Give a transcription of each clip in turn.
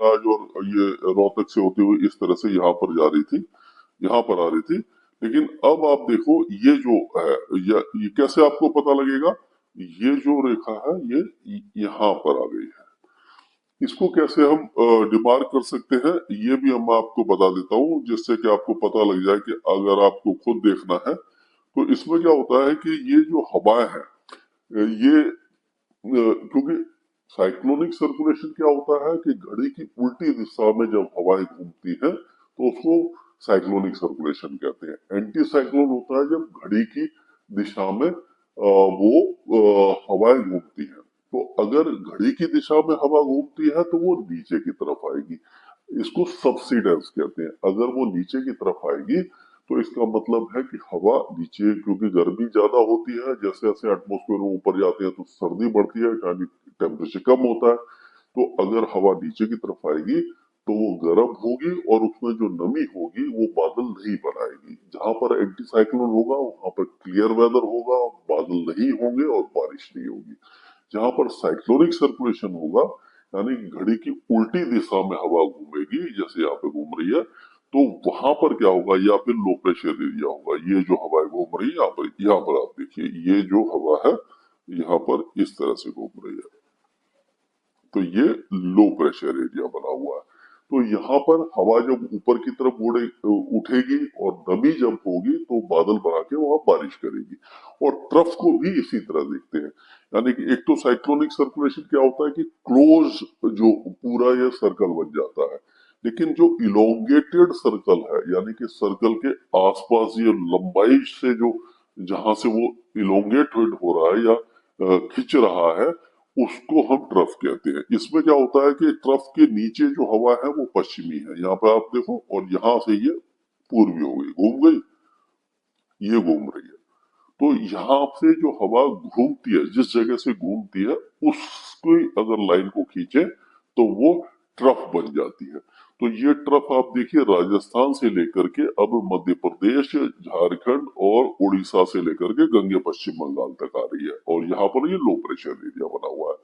आज और ये रोहतक से होते हुए इस तरह से यहाँ पर जा रही थी, यहाँ पर आ रही थी। लेकिन अब आप देखो ये जो है, ये कैसे आपको पता लगेगा? ये जो रेखा है ये यहाँ पर आ गई है। इसको कैसे हम डिमार्क कर सकते हैं, ये भी हम आपको बता देता हूँ, जिससे कि आपको पता लग जाए कि अगर आपको खुद देखना है तो इसमें क्या होता है कि ये जो हवाएं हैं, ये क्योंकि साइक्लोनिक सर्कुलेशन क्या होता है कि घड़ी की उल्टी दिशा में जब हवाएं घूमती हैं तो उसको साइक्लोनिक सर्कुलेशन कहते हैं। एंटी साइक्लोन होता है जब घड़ी की दिशा में वो हवाएं घूमती हैं। तो अगर घड़ी की दिशा में हवा घूमती है तो वो नीचे की तरफ आएगी, इसको सबसिडेंस कहते हैं। अगर वो नीचे की तरफ आएगी तो इसका मतलब है कि हवा नीचे, क्योंकि गर्मी ज्यादा होती है, जैसे जैसे एटमोस्फेयर में ऊपर जाते हैं तो सर्दी बढ़ती है, यानी टेम्परेचर कम होता है। तो अगर हवा नीचे की तरफ आएगी तो वो गर्म होगी और उसमें जो नमी होगी वो बादल नहीं बनाएगी। जहां पर एंटी साइक्लोन होगा वहां पर क्लियर वेदर होगा, बादल नहीं होंगे और बारिश नहीं होगी। जहां पर साइक्लोनिक सर्कुलेशन होगा, यानी घड़ी की उल्टी दिशा में हवा घूमेगी जैसे यहाँ पे घूम रही है, तो वहां पर क्या होगा, या फिर लो प्रेशर एरिया होगा। ये जो हवाएं घूम रही है यहाँ पर आप देखिए, ये जो हवा है यहाँ पर इस तरह से घूम रही है, तो ये लो प्रेशर एरिया बना हुआ है। तो यहाँ पर हवा जब ऊपर की तरफ उठेगी और नमी जब होगी तो बादल बना के वहां बारिश करेगी। और ट्रफ को भी इसी तरह देखते हैं, यानी कि एक तो साइक्लोनिक सर्कुलेशन क्या होता है कि क्लोज, जो पूरा ये सर्कल बन जाता है। लेकिन जो इलोंगेटेड सर्कल है, यानी कि सर्कल के आसपास ये लंबाई से जो, जहां से वो इलोंगेटेड हो रहा है या खिंच रहा है, उसको हम ट्रफ कहते हैं। इसमें क्या होता है कि ट्रफ के नीचे जो हवा है वो पश्चिमी है, यहाँ पे आप देखो, और यहाँ से ये पूर्वी हो गई, घूम गई, ये घूम रही है। तो यहाँ से जो हवा घूमती है, जिस जगह से घूमती है, उसकी अगर लाइन को खींचे तो वो ट्रफ बन जाती है। तो ये ट्रफ आप देखिए राजस्थान से लेकर के अब मध्य प्रदेश, झारखंड और उड़ीसा से लेकर के गंगे पश्चिम बंगाल तक आ रही है, और यहाँ पर ये लो प्रेशर एरिया बना हुआ है।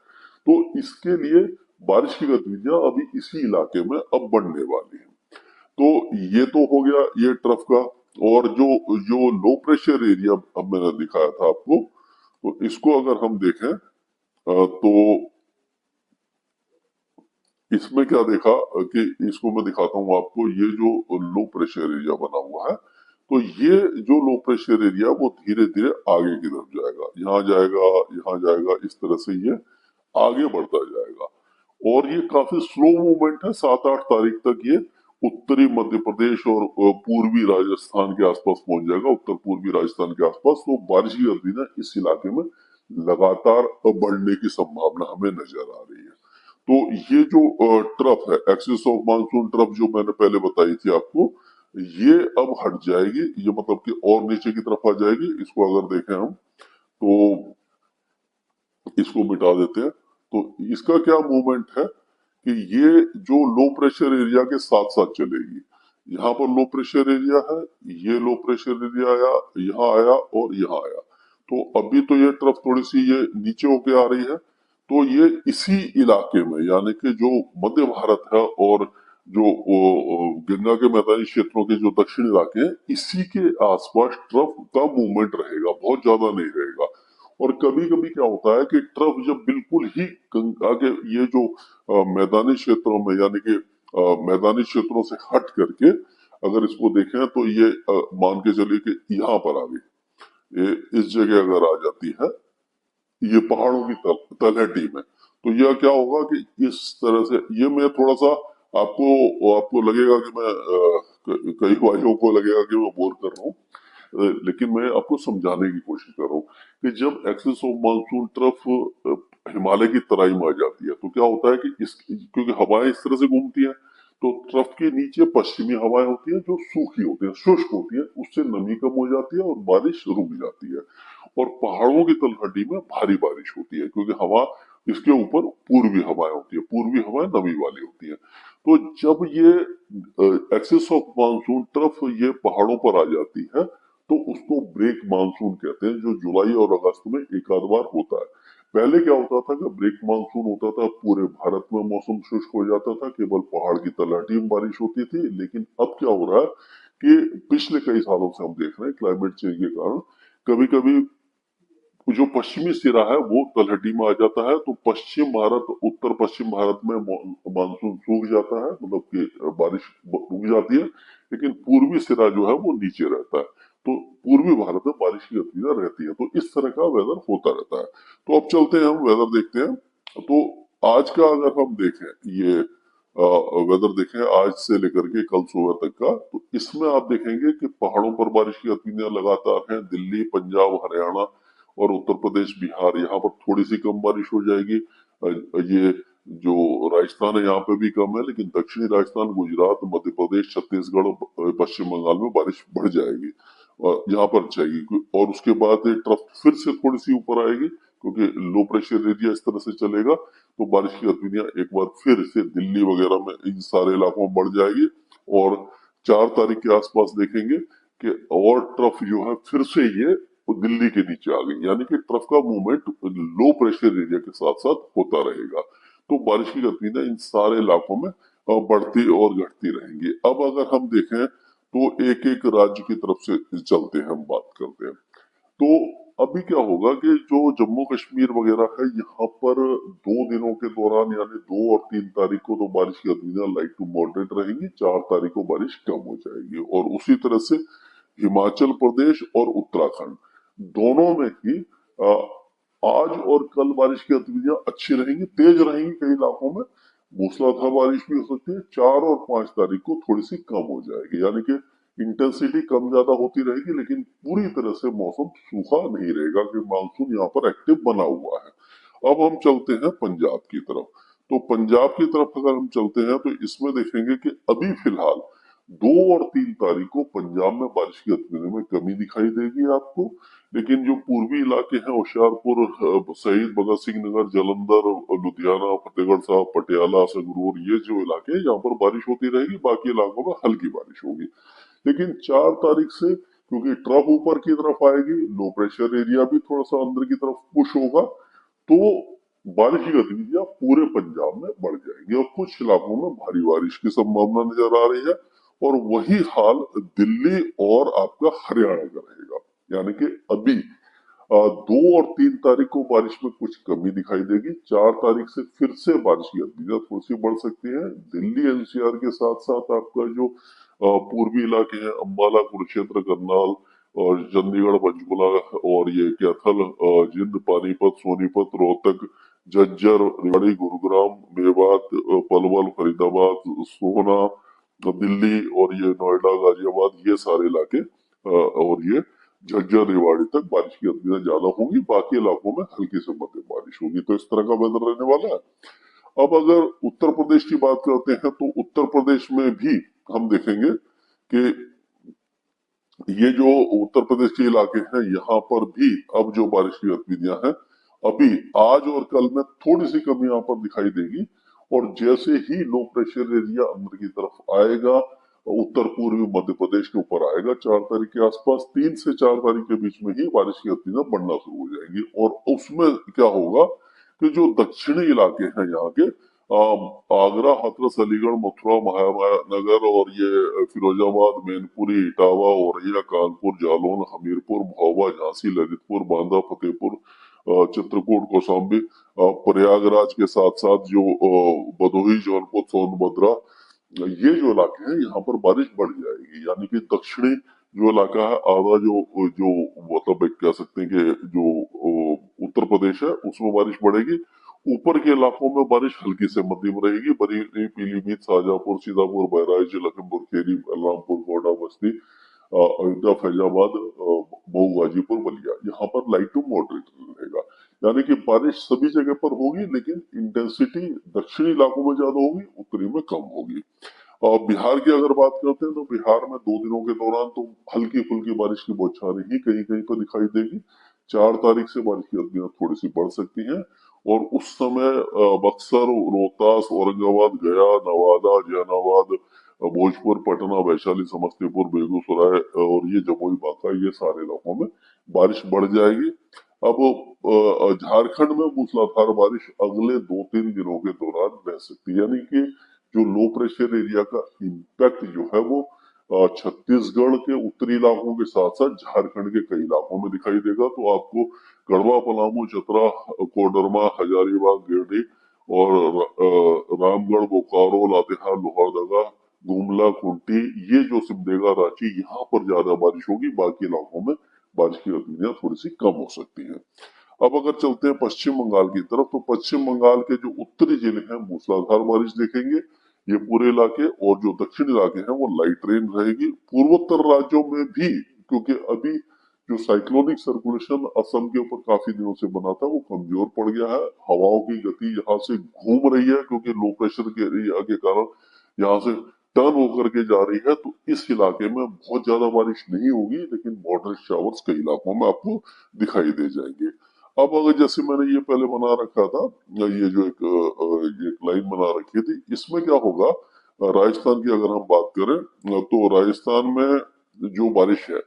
तो इसके लिए बारिश की गतिविधियां अभी इसी इलाके में अब बढ़ने वाली है। तो ये तो हो गया ये ट्रफ का। और जो जो लो प्रेशर एरिया अब मैंने दिखाया था आपको, तो इसको अगर हम देखें तो इसमें क्या देखा कि इसको मैं दिखाता हूँ आपको, ये जो लो प्रेशर एरिया बना हुआ है, तो ये जो लो प्रेशर एरिया वो धीरे धीरे आगे की तरफ जाएगा, यहाँ जाएगा, यहाँ जाएगा, इस तरह से ये आगे बढ़ता जाएगा। और ये काफी स्लो मूवमेंट है, 7-8 तारीख तक ये उत्तरी मध्य प्रदेश और पूर्वी राजस्थान के आसपास पहुंच जाएगा, उत्तर पूर्वी राजस्थान के आसपास। तो बारिश की गतिविधियां इस इलाके में लगातार बढ़ने की संभावना हमें नजर आ रही है। तो ये जो ट्रफ है, एक्सिस ऑफ मानसून ट्रफ, जो मैंने पहले बताई थी आपको, ये अब हट जाएगी, ये मतलब कि और नीचे की तरफ आ जाएगी। इसको अगर देखें हम तो इसको मिटा देते हैं, तो इसका क्या मूवमेंट है कि ये जो लो प्रेशर एरिया के साथ साथ चलेगी। यहाँ पर लो प्रेशर एरिया है, ये लो प्रेशर एरिया आया, यहाँ आया और यहाँ आया। तो अभी तो ये ट्रफ थोड़ी सी ये नीचे होके आ रही है, तो ये इसी इलाके में, यानी कि जो मध्य भारत है और जो गंगा के मैदानी क्षेत्रों के जो दक्षिण इलाके हैं, इसी के आसपास ट्रफ का मूवमेंट रहेगा, बहुत ज्यादा नहीं रहेगा। और कभी कभी क्या होता है कि ट्रफ जब बिल्कुल ही गंगा के ये जो मैदानी क्षेत्रों में, यानी कि मैदानी क्षेत्रों से हट करके अगर इसको देखें तो ये मान के चलिए कि यहाँ पर आ गई, ये इस जगह अगर आ जाती है, ये पहाड़ों की तलहटी में, तो यह क्या होगा कि इस तरह से, ये मैं थोड़ा सा आपको आपको लगेगा कि मैं कई भाइयों को लगेगा कि मैं बोर कर रहा हूँ, लेकिन मैं आपको समझाने की कोशिश कर रहा हूँ कि जब axis of monsoon trough Himalaya की तराई में आ जाती है तो क्या होता है कि इस, क्योंकि हवाएं इस तरह से घूमती हैं, तो ट्रफ के नीचे पश्चिमी हवाएं होती हैं जो सूखी होती हैं, शुष्क होती हैं, उससे नमी कम हो जाती है और बारिश रुक जाती है। और पहाड़ों की तलहटी में भारी बारिश होती है, क्योंकि हवा इसके ऊपर पूर्वी हवाएं होती है, पूर्वी हवाएं नमी वाली होती है। तो जब ये एक्सिस ऑफ मानसून ट्रफ ये पहाड़ों पर आ जाती है तो उसको ब्रेक मानसून कहते हैं, जो जुलाई और अगस्त में एक आध बार होता है। पहले क्या होता था कि ब्रेक मानसून होता था, पूरे भारत में मौसम शुष्क हो जाता था, केवल पहाड़ की तलहटी में बारिश होती थी। लेकिन अब क्या हो रहा है कि पिछले कई सालों से हम देख रहे हैं क्लाइमेट चेंज के कारण कभी कभी जो पश्चिमी सिरा है वो तलहटी में आ जाता है, तो पश्चिम भारत उत्तर पश्चिम भारत में मानसून सूख जाता है, मतलब कि बारिश रुक जाती है, लेकिन पूर्वी सिरा जो है वो नीचे रहता है। तो पूर्वी भारत में बारिश की गतिविधियां रहती है, तो इस तरह का वेदर होता रहता है। तो अब चलते हैं, हम वेदर देखते हैं। तो आज का अगर हम देखें, ये वेदर देखें आज से लेकर के कल सुबह तक का, तो इसमें आप देखेंगे कि पहाड़ों पर बारिश की गतिविधियां लगातार हैं। दिल्ली, पंजाब, हरियाणा और उत्तर प्रदेश, बिहार, यहाँ पर थोड़ी सी कम बारिश हो जाएगी। ये जो राजस्थान है यहाँ पे भी कम है, लेकिन दक्षिणी राजस्थान, गुजरात, मध्य प्रदेश, छत्तीसगढ़ और पश्चिम बंगाल में बारिश बढ़ जाएगी और यहाँ पर जाएगी। और उसके बाद ये ट्रफ फिर से थोड़ी सी ऊपर आएगी, क्योंकि लो प्रेशर एरिया इस तरह से चलेगा, तो बारिश की गतिविधियां एक बार फिर से दिल्ली वगैरह में इन सारे इलाकों में बढ़ जाएगी। और 4 तारीख के आसपास देखेंगे कि और ट्रफ जो है फिर से ये दिल्ली के नीचे आ गई, यानी कि ट्रफ का मूवमेंट लो प्रेशर एरिया के साथ साथ होता रहेगा। तो बारिश की गतिविधियां इन सारे इलाकों में बढ़ती और घटती रहेंगी। अब अगर हम देखें तो एक एक राज्य की तरफ से चलते हैं, हम बात करते हैं। तो अभी क्या होगा कि जो जम्मू कश्मीर वगैरह है, यहाँ पर 2 दिनों के दौरान यानी 2 और 3 तारीख को तो बारिश की गतिविधियां लाइट टू मॉडरेट रहेंगी, 4 तारीख को बारिश कम हो जाएगी। और उसी तरह से हिमाचल प्रदेश और उत्तराखंड दोनों में ही आज और कल बारिश की गतिविधियां अच्छी रहेंगी, तेज रहेंगी, कई इलाकों में मूसलाधार बारिश भी हो सकती है। 4 और 5 तारीख को थोड़ी सी कम हो जाएगी, यानी कि इंटेंसिटी कम ज्यादा होती रहेगी, लेकिन पूरी तरह से मौसम सूखा नहीं रहेगा कि मानसून यहाँ पर एक्टिव बना हुआ है। अब हम चलते हैं पंजाब की तरफ। तो पंजाब की तरफ अगर हम चलते हैं तो इसमें देखेंगे कि अभी फिलहाल 2 और 3 तारीख को पंजाब में बारिश की गतिविधियों में कमी दिखाई देगी आपको। लेकिन जो पूर्वी इलाके हैं, होशियारपुर, शहीद भगत सिंह नगर, जलंधर, लुधियाना, फतेहगढ़ साहब, पटियाला, संगरूर, ये जो इलाके हैं यहाँ पर बारिश होती रहेगी, बाकी इलाकों में हल्की बारिश होगी। लेकिन 4 तारीख से क्योंकि ट्रफ ऊपर की तरफ आएगी, लो प्रेशर एरिया भी थोड़ा सा अंदर की तरफ पुश होगा, तो बारिश की गतिविधियां पूरे पंजाब में बढ़ जाएंगी और कुछ इलाकों में भारी बारिश की संभावना नजर आ रही है। और वही हाल दिल्ली और आपका हरियाणा का रहेगा, यानी कि अभी 2 और 3 तारीख को बारिश में कुछ कमी दिखाई देगी। 4 तारीख से फिर से बारिश की गतिविधियां थोड़ी सी बढ़ सकती है। दिल्ली एनसीआर के साथ साथ आपका जो पूर्वी इलाके हैं, अम्बाला, कुरुक्षेत्र, करनाल और चंडीगढ़, पंचकुला और ये कैथल, जिंद, पानीपत, सोनीपत, रोहतक, झज्जर, रेवाड़ी, गुरुग्राम, मेवात, पलवल, फरीदाबाद, सोहना, दिल्ली और ये नोएडा, गाजियाबाद, ये सारे इलाके और ये झज्जर, रेवाड़ी तक बारिश की गतिविधियां ज्यादा होंगी, बाकी इलाकों में हल्की से मध्यम बारिश होगी। तो इस तरह का वेदर रहने वाला है। अब अगर उत्तर प्रदेश की बात करते हैं तो उत्तर प्रदेश में भी हम देखेंगे कि ये जो उत्तर प्रदेश के इलाके हैं यहाँ पर भी अब जो बारिश की गतिविधियां हैं, अभी आज और कल में थोड़ी सी कमी यहाँ पर दिखाई देगी। और जैसे ही लो प्रेशर एरिया अंदर की तरफ आएगा, उत्तर पूर्वी मध्य प्रदेश के ऊपर आएगा 4 तारीख के आसपास, 3 से 4 तारीख के बीच में ही बारिश की गतिविधियां बढ़ना शुरू हो जाएंगी। और उसमें क्या होगा कि जो दक्षिणी इलाके हैं यहाँ के, आगरा, हाथरस, अलीगढ़, मथुरा, महानगर और ये फिरोजाबाद, मैनपुरी, इटावा, औरैया, कानपुर, जालौन, हमीरपुर, महोबा, झांसी, ललितपुर, बांदा, फतेहपुर, चित्रकूट, कौशाम्बी, प्रयागराज के साथ साथ जो भदोही, जौनपुर, सोनभद्र, ये जो इलाके हैं यहाँ पर बारिश बढ़ जाएगी। यानी कि दक्षिणी जो इलाका है आधा, जो जो मतलब एक कह सकते हैं कि जो उत्तर प्रदेश है उसमें बारिश बढ़ेगी। ऊपर के इलाकों में बारिश हल्की से मध्यम रहेगी। बरेली, पीलीभीत, शाहजहांपुर, सीतापुर, बहराइच, लखीमपुर खीरी, बलरामपुर, गोड्डा, बस्ती, अयोध्या, फैजाबाद, मऊ, गाजीपुर, बलिया, यहाँ पर लाइट टू मॉडरेट रहेगा। यानी कि बारिश सभी जगह पर होगी, लेकिन इंटेंसिटी दक्षिणी इलाकों में ज्यादा होगी, उत्तरी में कम होगी। और बिहार की अगर बात करते हैं तो बिहार में 2 दिनों के दौरान तो हल्की फुल्की बारिश की बौछारें ही कहीं कहीं पर दिखाई देगी। 4 तारीख से बारिश की गतिविधियां थोड़ी सी बढ़ सकती हैं। और उस समय बक्सर, रोहतास, औरंगाबाद, गया, नवादा, जहानाबाद, भोजपुर, पटना, वैशाली, समस्तीपुर, बेगूसराय और ये जमुई, बांका, ये सारे इलाकों में बारिश बढ़ जाएगी। अब झारखंड में मूसलाधार बारिश अगले 2-3 दिनों के दौरान रह सकती है, यानी कि जो लो प्रेशर एरिया का इम्पैक्ट जो है वो छत्तीसगढ़ के उत्तरी इलाकों के साथ साथ झारखंड के कई इलाकों में दिखाई देगा। तो आपको गढ़वा, पलामू, चतरा, कोडरमा, हजारीबाग, गिरिडीह और रामगढ़, बोकारो, लातेहार, लोहरदगा, गुमला, खूंटी, ये जो सिमडेगा, रांची, यहाँ पर ज्यादा बारिश होगी। बाकी इलाकों में बारिश की गतिविधियां थोड़ी सी कम हो सकती है। अब अगर चलते हैं पश्चिम बंगाल की तरफ, तो पश्चिम बंगाल के जो उत्तरी जिले हैं मूसलाधार बारिश देखेंगे, ये पूरे इलाके, और जो दक्षिण इलाके हैं वो लाइट रेन रहेगी। पूर्वोत्तर राज्यों में भी, क्योंकि अभी जो साइक्लोनिक सर्कुलेशन असम के ऊपर काफी दिनों से बना था वो कमजोर पड़ गया है। हवाओं की गति यहाँ से घूम रही है, क्योंकि लो प्रेशर के एरिया के कारण यहाँ से टर्न होकर के जा रही है। तो इस इलाके में बहुत ज्यादा बारिश नहीं होगी, लेकिन मॉडरेट शावर्स कई इलाकों में आपको दिखाई दे जाएंगे। अब अगर जैसे मैंने ये पहले बना रखा था, ये जो एक लाइन बना रखी थी, इसमें क्या होगा, राजस्थान की अगर हम बात करें, तो राजस्थान में जो बारिश है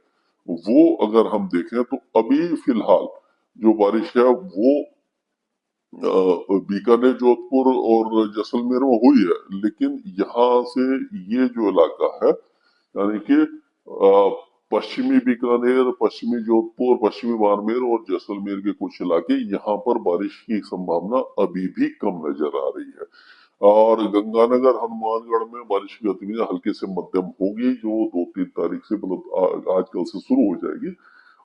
वो अगर हम देखें तो अभी फिलहाल जो बारिश है वो बीकानेर, जोधपुर और जैसलमेर में हुई है। लेकिन यहाँ से ये जो इलाका है, यानी कि पश्चिमी बीकानेर, पश्चिमी जोधपुर, पश्चिमी बाड़मेर और जैसलमेर के कुछ इलाके, यहाँ पर बारिश की संभावना अभी भी कम नजर आ रही है। और गंगानगर, हनुमानगढ़ में बारिश की गतिविधियां हल्के से मध्यम होगी, जो 2-3 तारीख से, मतलब आजकल से शुरू हो जाएगी।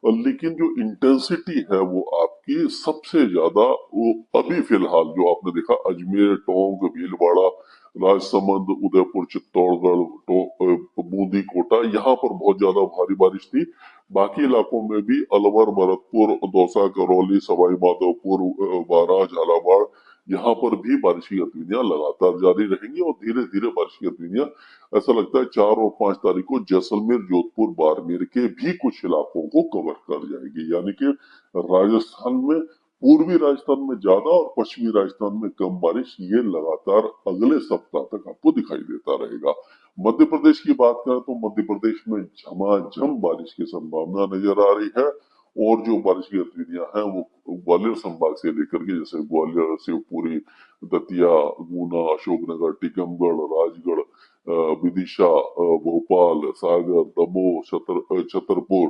और लेकिन जो इंटेंसिटी है वो आपकी सबसे ज्यादा, वो अभी फिलहाल जो आपने देखा, अजमेर, टोंक, भीलवाड़ा, राजसमंद, उदयपुर, चित्तौड़गढ़, बूंदी, कोटा, यहाँ पर बहुत ज्यादा भारी बारिश थी। बाकी इलाकों में भी अलवर, भरतपुर, दौसा, करौली, सवाई माधोपुर, बारां, झालावाड़, यहाँ पर भी बारिश की गतिविधियां लगातार जारी रहेंगी। और धीरे धीरे बारिश की गतिविधियां, ऐसा लगता है 4 और 5 तारीख को जैसलमेर, जोधपुर, बाड़मेर के भी कुछ इलाकों को कवर कर जाएगी। यानी कि राजस्थान में, पूर्वी राजस्थान में ज्यादा और पश्चिमी राजस्थान में कम बारिश, ये लगातार अगले सप्ताह तक आपको दिखाई देता रहेगा। मध्य प्रदेश की बात करें तो मध्य प्रदेश में झमाझम बारिश की संभावना नजर आ रही है। और जो बारिश की गतिविधियां हैं वो ग्वालियर संभाग से लेकर के, जैसे ग्वालियर, शिवपुरी, दतिया, गुना, अशोकनगर, टीकमगढ़, राजगढ़, विदिशा, भोपाल, सागर, दमोह, छतरपुर,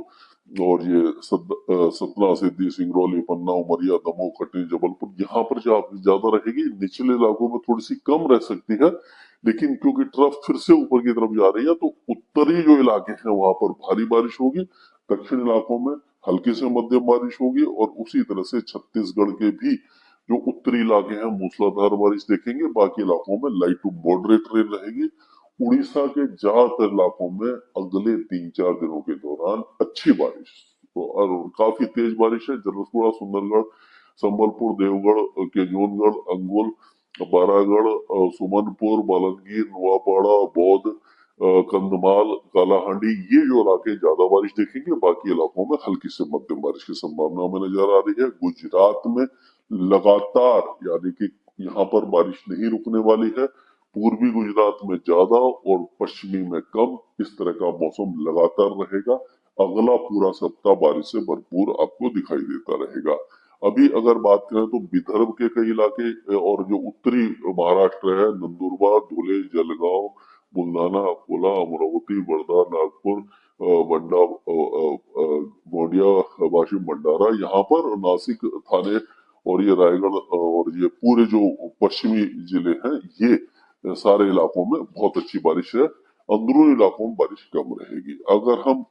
और ये सतना, सिद्धि, सिंगरौली, पन्ना, उमरिया, दमोह, कटनी, जबलपुर, यहाँ पर ज्यादा रहेगी। निचले इलाकों में थोड़ी सी कम रह सकती है, लेकिन क्योंकि ट्रफ फिर से ऊपर की तरफ जा रही है, तो उत्तरी जो इलाके हैं वहां पर भारी बारिश होगी। दक्षिण इलाकों में हल्की से मध्यम बारिश होगी। और उसी तरह से छत्तीसगढ़ के भी जो उत्तरी इलाके हैं मूसलाधार बारिश देखेंगे। बाकी इलाकों में लाइट टू मॉडरेट रेन रहेगी। उड़ीसा के ज्यादातर इलाकों में अगले 3-4 दिनों के दौरान अच्छी बारिश, तो और काफी तेज बारिश है। जरसगुड़ा, सुंदरगढ़, संबलपुर, देवगढ़, केजोनगढ़, अंगुल, बारागढ़, सुमनपुर, बालनगीर, नुआपाड़ा, बौद्ध, कंधमाल, कालाहांडी, ये जो इलाके ज्यादा बारिश देखेंगे। बाकी इलाकों में हल्की से मध्यम बारिश की संभावना हमें नजर आ रही है। गुजरात में लगातार, यानी कि यहाँ पर बारिश नहीं रुकने वाली है। पूर्वी गुजरात में ज्यादा और पश्चिमी में कम, इस तरह का मौसम लगातार रहेगा। अगला पूरा सप्ताह बारिश से भरपूर आपको दिखाई देता रहेगा। अभी अगर बात करें तो विदर्भ के कई इलाके और जो उत्तरी महाराष्ट्र है, नंदुरबार, धुले, जलगांव, बुल्ढाना, अकोला, अमरावती, वर्धा, नागपुर, बंडा, गोंडिया, वाशिम, भंडारा, यहाँ पर नासिक, थाने, और ये रायगढ़, और ये पूरे जो पश्चिमी जिले हैं, ये सारे इलाकों में बहुत अच्छी बारिश है। अंदरूनी इलाकों में बारिश कम रहेगी। अगर हम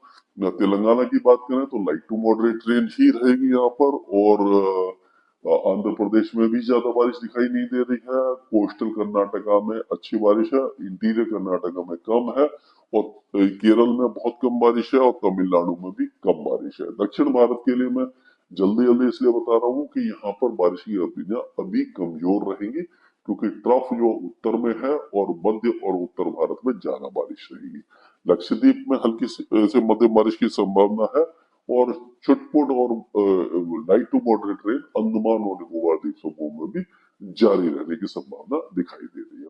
तेलंगाना की बात करें तो लाइट टू मॉडरेट रेंज ही रहेगी यहाँ पर। और आंध्र प्रदेश में भी ज्यादा बारिश दिखाई नहीं दे रही है। कोस्टल कर्नाटका में अच्छी बारिश है, इंटीरियर कर्नाटका में कम है, और केरल में बहुत कम बारिश है, और तमिलनाडु में भी कम बारिश है। दक्षिण भारत के लिए मैं जल्दी जल्दी इसलिए बता रहा हूँ कि यहाँ पर बारिश की गतिविधियां अभी कमजोर रहेंगी, क्योंकि ट्रफ जो उत्तर में है और मध्य और उत्तर भारत में ज्यादा बारिश रहेगी। लक्षद्वीप में हल्की से मध्यम बारिश की संभावना है। और छुटपुट और light to moderate rain Andaman और निकोबार द्वीप समूह में भी जारी रहने की संभावना दिखाई दे रही है।